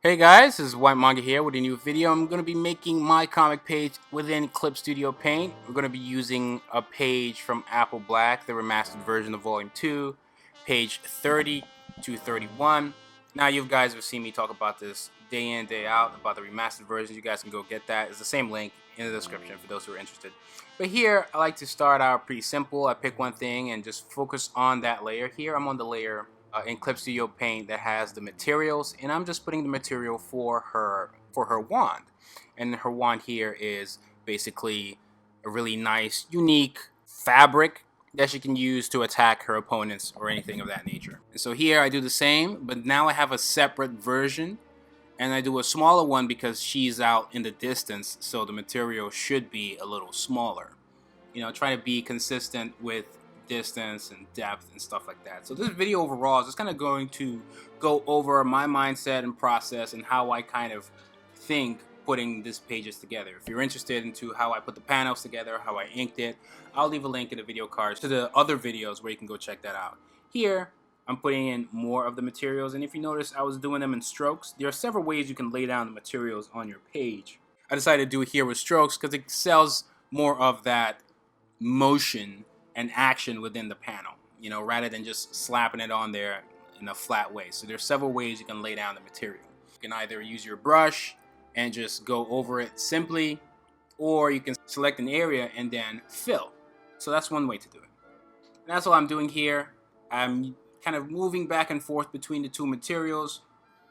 Hey guys, this is WHYTMANGA here with a new video. I'm going to be making my comic page within Clip Studio Paint. We're going to be using a page from Apple Black, the remastered version of Volume 2, page 30 to 31. Now you guys have seen me talk about this day in, day out, about the remastered version. You guys can go get that. It's the same link in the description for those who are interested. But here, I like to start out pretty simple. I pick one thing and just focus on that layer. Here, I'm on the layer in Clip Studio Paint that has the materials, and I'm just putting the material for her wand. And her wand here is basically a really nice, unique fabric that she can use to attack her opponents or anything of that nature. And so here I do the same, but now I have a separate version, and I do a smaller one because she's out in the distance, so the material should be a little smaller. You know, trying to be consistent with distance and depth and stuff like that. So this video overall is just kind of going to go over my mindset and process and how I kind of think putting these pages together. If you're interested into how I put the panels together, how I inked it, I'll leave a link in the video cards to the other videos where you can go check that out. Here, I'm putting in more of the materials, and if you notice, I was doing them in strokes. There are several ways you can lay down the materials on your page. I decided to do it here with strokes because it sells more of that motion and action within the panel, you know, rather than just slapping it on there in a flat way. So there's several ways you can lay down the material. You can either use your brush and just go over it simply, or you can select an area and then fill. So that's one way to do it. And that's all I'm doing here. I'm kind of moving back and forth between the two materials.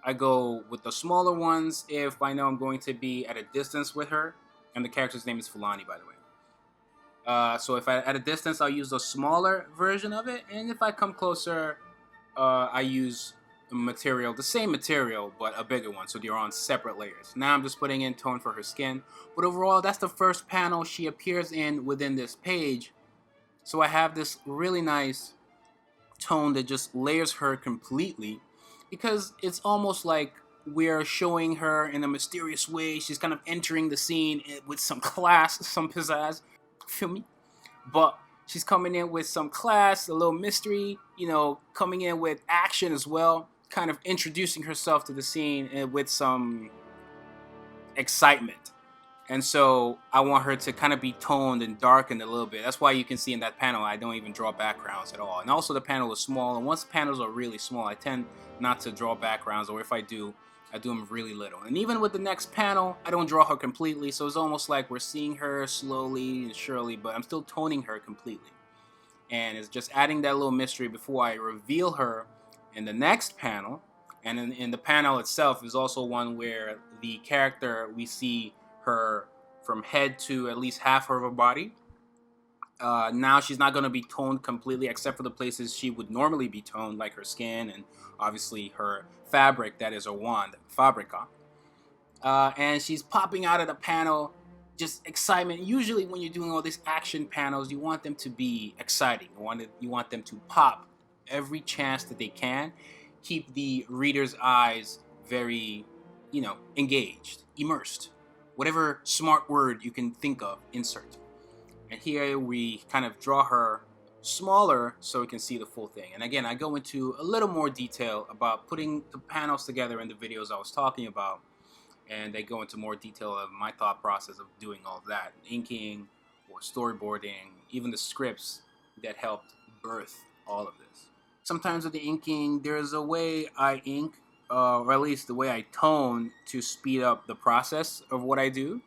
I go with the smaller ones if I know I'm going to be at a distance with her, and the character's name is Fulani, by the way. So if I at a distance, I'll use a smaller version of it, and if I come closer, I use material, the same material, but a bigger one, so they're on separate layers. Now I'm just putting in tone for her skin, but overall, that's the first panel she appears in within this page. So I have this really nice tone that just layers her completely, because it's almost like we're showing her in a mysterious way. She's kind of entering the scene with some class, some pizzazz. Feel me? But she's coming in with some class, a little mystery, you know, coming in with action as well, kind of introducing herself to the scene with some excitement. And so I want her to kind of be toned and darkened a little bit. That's why you can see in that panel I don't even draw backgrounds at all. And also the panel is small, and once the panels are really small, I tend not to draw backgrounds, or if I do them really little. And even with the next panel, I don't draw her completely, so it's almost like we're seeing her slowly and surely, but I'm still toning her completely. And it's just adding that little mystery before I reveal her in the next panel. And in the panel itself is also one where the character, we see her from head to at least half of her body. Now she's not going to be toned completely, except for the places she would normally be toned, like her skin and obviously her fabric, that is her wand, fabrica. And she's popping out of the panel, just excitement. Usually when you're doing all these action panels, you want them to be exciting. You want them to pop every chance that they can. Keep the reader's eyes very, you know, engaged, immersed. Whatever smart word you can think of, insert. And here we kind of draw her smaller so we can see the full thing. And again, I go into a little more detail about putting the panels together in the videos I was talking about. And they go into more detail of my thought process of doing all of that. Inking or storyboarding, even the scripts that helped birth all of this. Sometimes with the inking, there's a way I ink, or at least the way I tone, to speed up the process of what I do.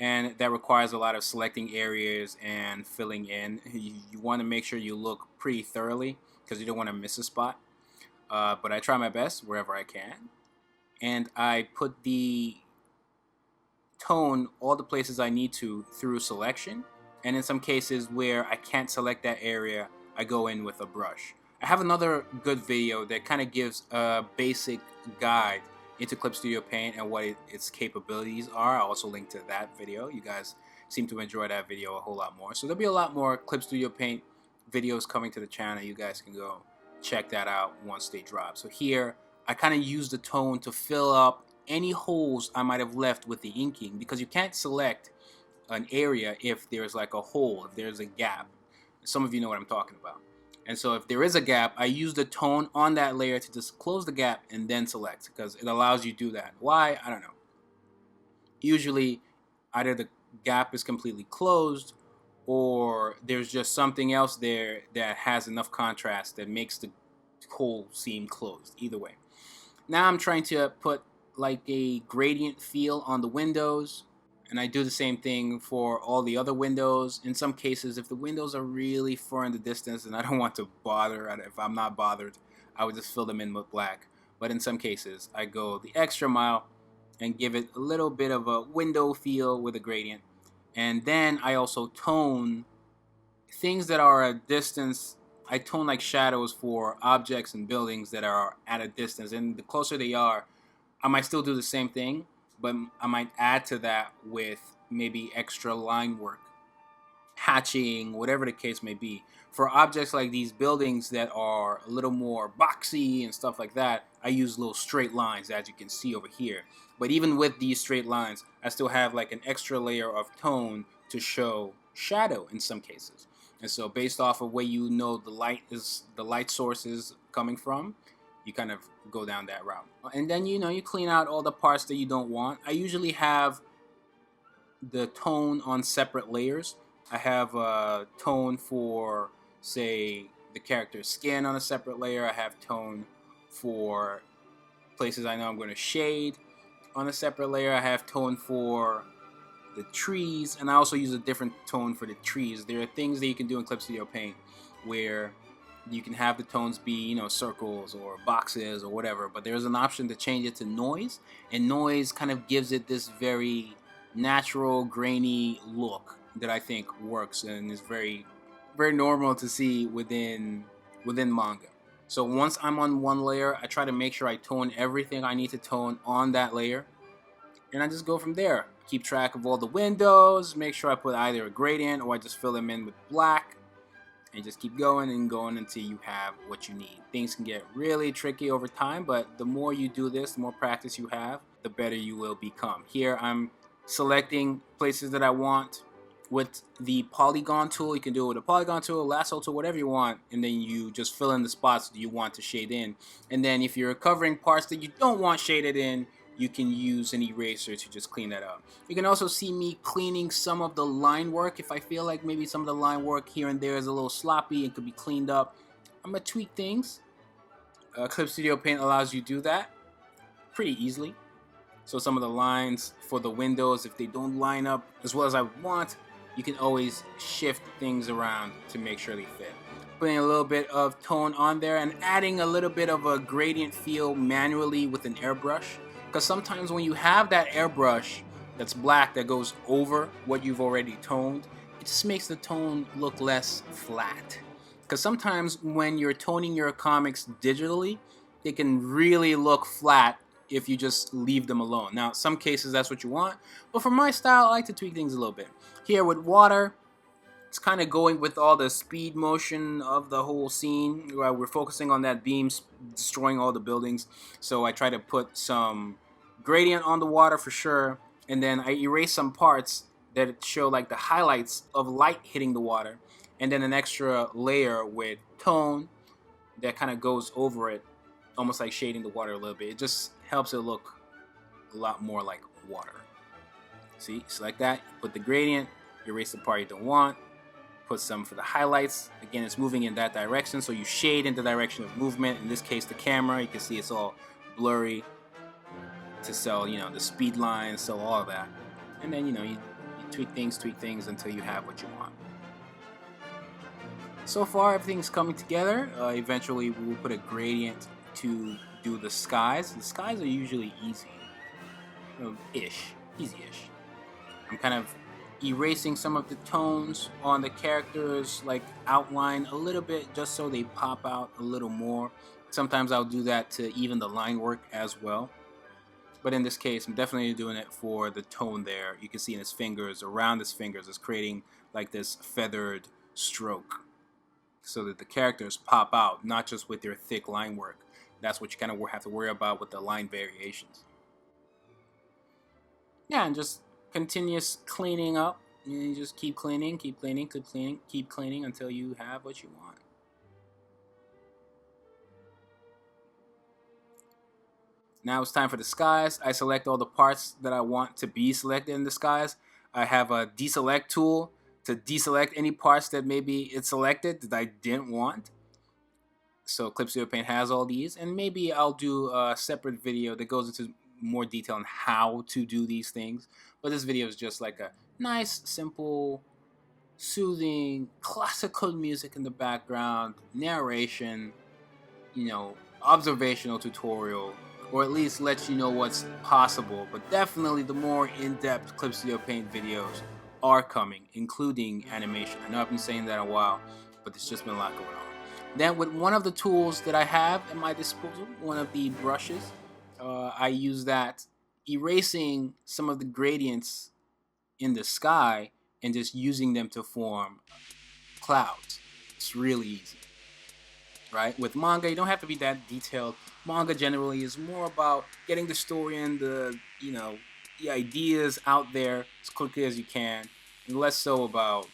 And that requires a lot of selecting areas and filling in. You want to make sure you look pretty thoroughly because you don't want to miss a spot. But I try my best wherever I can. And I put the tone all the places I need to through selection. And in some cases where I can't select that area, I go in with a brush. I have another good video that kind of gives a basic guide into Clip Studio Paint and what its capabilities are. I'll also link to that video. You guys seem to enjoy that video a whole lot more. So there'll be a lot more Clip Studio Paint videos coming to the channel. You guys can go check that out once they drop. So here, I kind of use the tone to fill up any holes I might have left with the inking, because you can't select an area if there's like a hole, if there's a gap. Some of you know what I'm talking about. And so if there is a gap, I use the tone on that layer to just close the gap and then select, because it allows you to do that. Why? I don't know. Usually either the gap is completely closed or there's just something else there that has enough contrast that makes the whole seem closed. Either way. Now I'm trying to put like a gradient feel on the windows, and I do the same thing for all the other windows. In some cases, if the windows are really far in the distance and I don't want to bother, if I'm not bothered, I would just fill them in with black. But in some cases, I go the extra mile and give it a little bit of a window feel with a gradient. And then I also tone things that are a distance. I tone like shadows for objects and buildings that are at a distance, and the closer they are, I might still do the same thing, but I might add to that with maybe extra line work, hatching, whatever the case may be. For objects like these buildings that are a little more boxy and stuff like that, I use little straight lines, as you can see over here. But even with these straight lines, I still have like an extra layer of tone to show shadow in some cases. And so based off of where you know the light source is coming from, you kind of go down that route. And then you clean out all the parts that you don't want. I usually have the tone on separate layers. I have a tone for, say, the character's skin on a separate layer. I have tone for places I know I'm going to shade on a separate layer. I have tone for the trees, and I also use a different tone for the trees. There are things that you can do in Clip Studio Paint where you can have the tones be, circles or boxes or whatever, but there's an option to change it to noise, and noise kind of gives it this very natural, grainy look that I think works and is very, very normal to see within manga. So once I'm on one layer, I try to make sure I tone everything I need to tone on that layer, and I just go from there. Keep track of all the windows, make sure I put either a gradient or I just fill them in with black, and just keep going and going until you have what you need. Things can get really tricky over time, but the more you do this, the more practice you have, the better you will become. Here I'm selecting places that I want with the polygon tool. You can do it with a polygon tool, lasso tool, whatever you want, and then you just fill in the spots that you want to shade in. And then if you're covering parts that you don't want shaded in, you can use an eraser to just clean that up. You can also see me cleaning some of the line work. If I feel like maybe some of the line work here and there is a little sloppy and could be cleaned up, I'm going to tweak things. Clip Studio Paint allows you to do that pretty easily. So some of the lines for the windows, if they don't line up as well as I want, you can always shift things around to make sure they fit. Putting a little bit of tone on there and adding a little bit of a gradient feel manually with an airbrush. Because sometimes when you have that airbrush that's black that goes over what you've already toned, it just makes the tone look less flat. Because sometimes when you're toning your comics digitally, they can really look flat if you just leave them alone. Now, in some cases that's what you want, but for my style, I like to tweak things a little bit. Here with water, it's kind of going with all the speed motion of the whole scene. We're focusing on that beam destroying all the buildings, so I try to put some gradient on the water for sure, and then I erase some parts that show like the highlights of light hitting the water, and then an extra layer with tone that kind of goes over it, almost like shading the water a little bit. It just helps it look a lot more like water. See, select that, put the gradient, erase the part you don't want, put some for the highlights. Again, it's moving in that direction, so you shade in the direction of movement. In this case, the camera, you can see it's all blurry to sell, the speed lines, sell all of that. And then, you tweak things until you have what you want. So far, everything's coming together. Eventually, we will put a gradient to do the skies. The skies are usually easy-ish. I'm kind of erasing some of the tones on the characters, like outline a little bit, just so they pop out a little more. Sometimes I'll do that to even the line work as well. But in this case, I'm definitely doing it for the tone there. You can see in his fingers, around his fingers, it's creating like this feathered stroke so that the characters pop out, not just with their thick line work. That's what you kind of have to worry about with the line variations. Yeah, and just continuous cleaning up. You just keep cleaning until you have what you want. Now it's time for the skies. I select all the parts that I want to be selected in the skies. I have a deselect tool to deselect any parts that maybe it's selected that I didn't want. So Clip Studio Paint has all these, and maybe I'll do a separate video that goes into more detail on how to do these things. But this video is just like a nice, simple, soothing, classical music in the background, narration, you know, observational tutorial, or at least let you know what's possible. But definitely the more in-depth Clip Studio Paint videos are coming, including animation. I know I've been saying that a while, but there's just been a lot going on. Then with one of the tools that I have at my disposal, one of the brushes, I use that erasing some of the gradients in the sky and just using them to form clouds. It's really easy, right? With manga, you don't have to be that detailed. Manga generally is more about getting the story and the ideas out there as quickly as you can, and less so about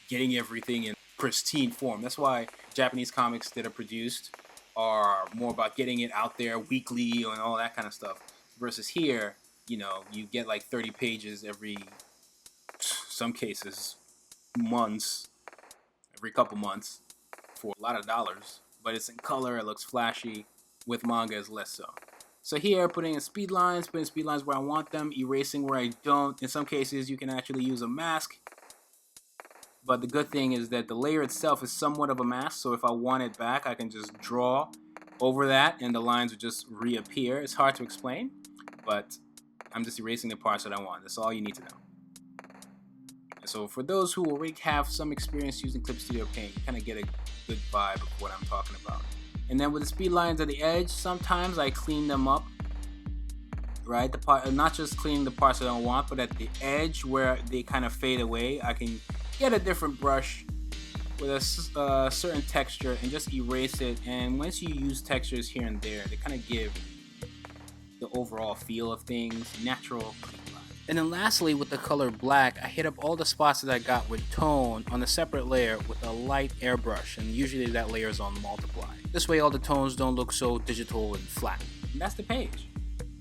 getting everything in pristine form. That's why Japanese comics that are produced are more about getting it out there weekly and all that kind of stuff. Versus here, you get like 30 pages every, some cases, months, every couple months for a lot of dollars. But it's in color, it looks flashy. With manga, is less so. So here, putting in speed lines where I want them, erasing where I don't. In some cases, you can actually use a mask. But the good thing is that the layer itself is somewhat of a mask, so if I want it back, I can just draw over that and the lines would just reappear. It's hard to explain, but I'm just erasing the parts that I want. That's all you need to know. And so for those who already have some experience using Clip Studio Paint, you kind of get a good vibe of what I'm talking about. And then with the speed lines at the edge, sometimes I clean them up, right? Not just cleaning the parts that I don't want, but at the edge where they kind of fade away, I can get a different brush with a certain texture and just erase it. And once you use textures here and there, they kind of give the overall feel of things, natural, clean line. And then lastly, with the color black, I hit up all the spots that I got with tone on a separate layer with a light airbrush, and usually that layer is on multiply. This way all the tones don't look so digital and flat. And that's the page.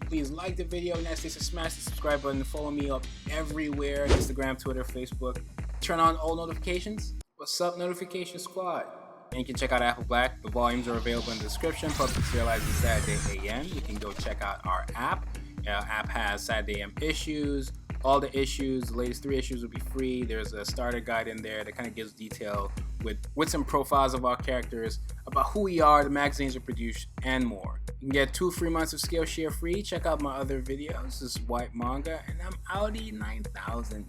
Please like the video, and next to smash the subscribe button, follow me up everywhere, Instagram, Twitter, Facebook. Turn on all notifications. What's up, Notification Squad? And you can check out Apple Black. The volumes are available in the description. Public serializing Saturday AM. You can go check out our app. Our app has Saturday AM issues. All the issues, the latest 3 issues will be free. There's a starter guide in there that kind of gives detail with some profiles of our characters, about who we are, the magazines are produced, and more. You can get 2 free months of SKILLSHARE free. Check out my other videos. This is Whyt Manga, and I'm Audi 9000.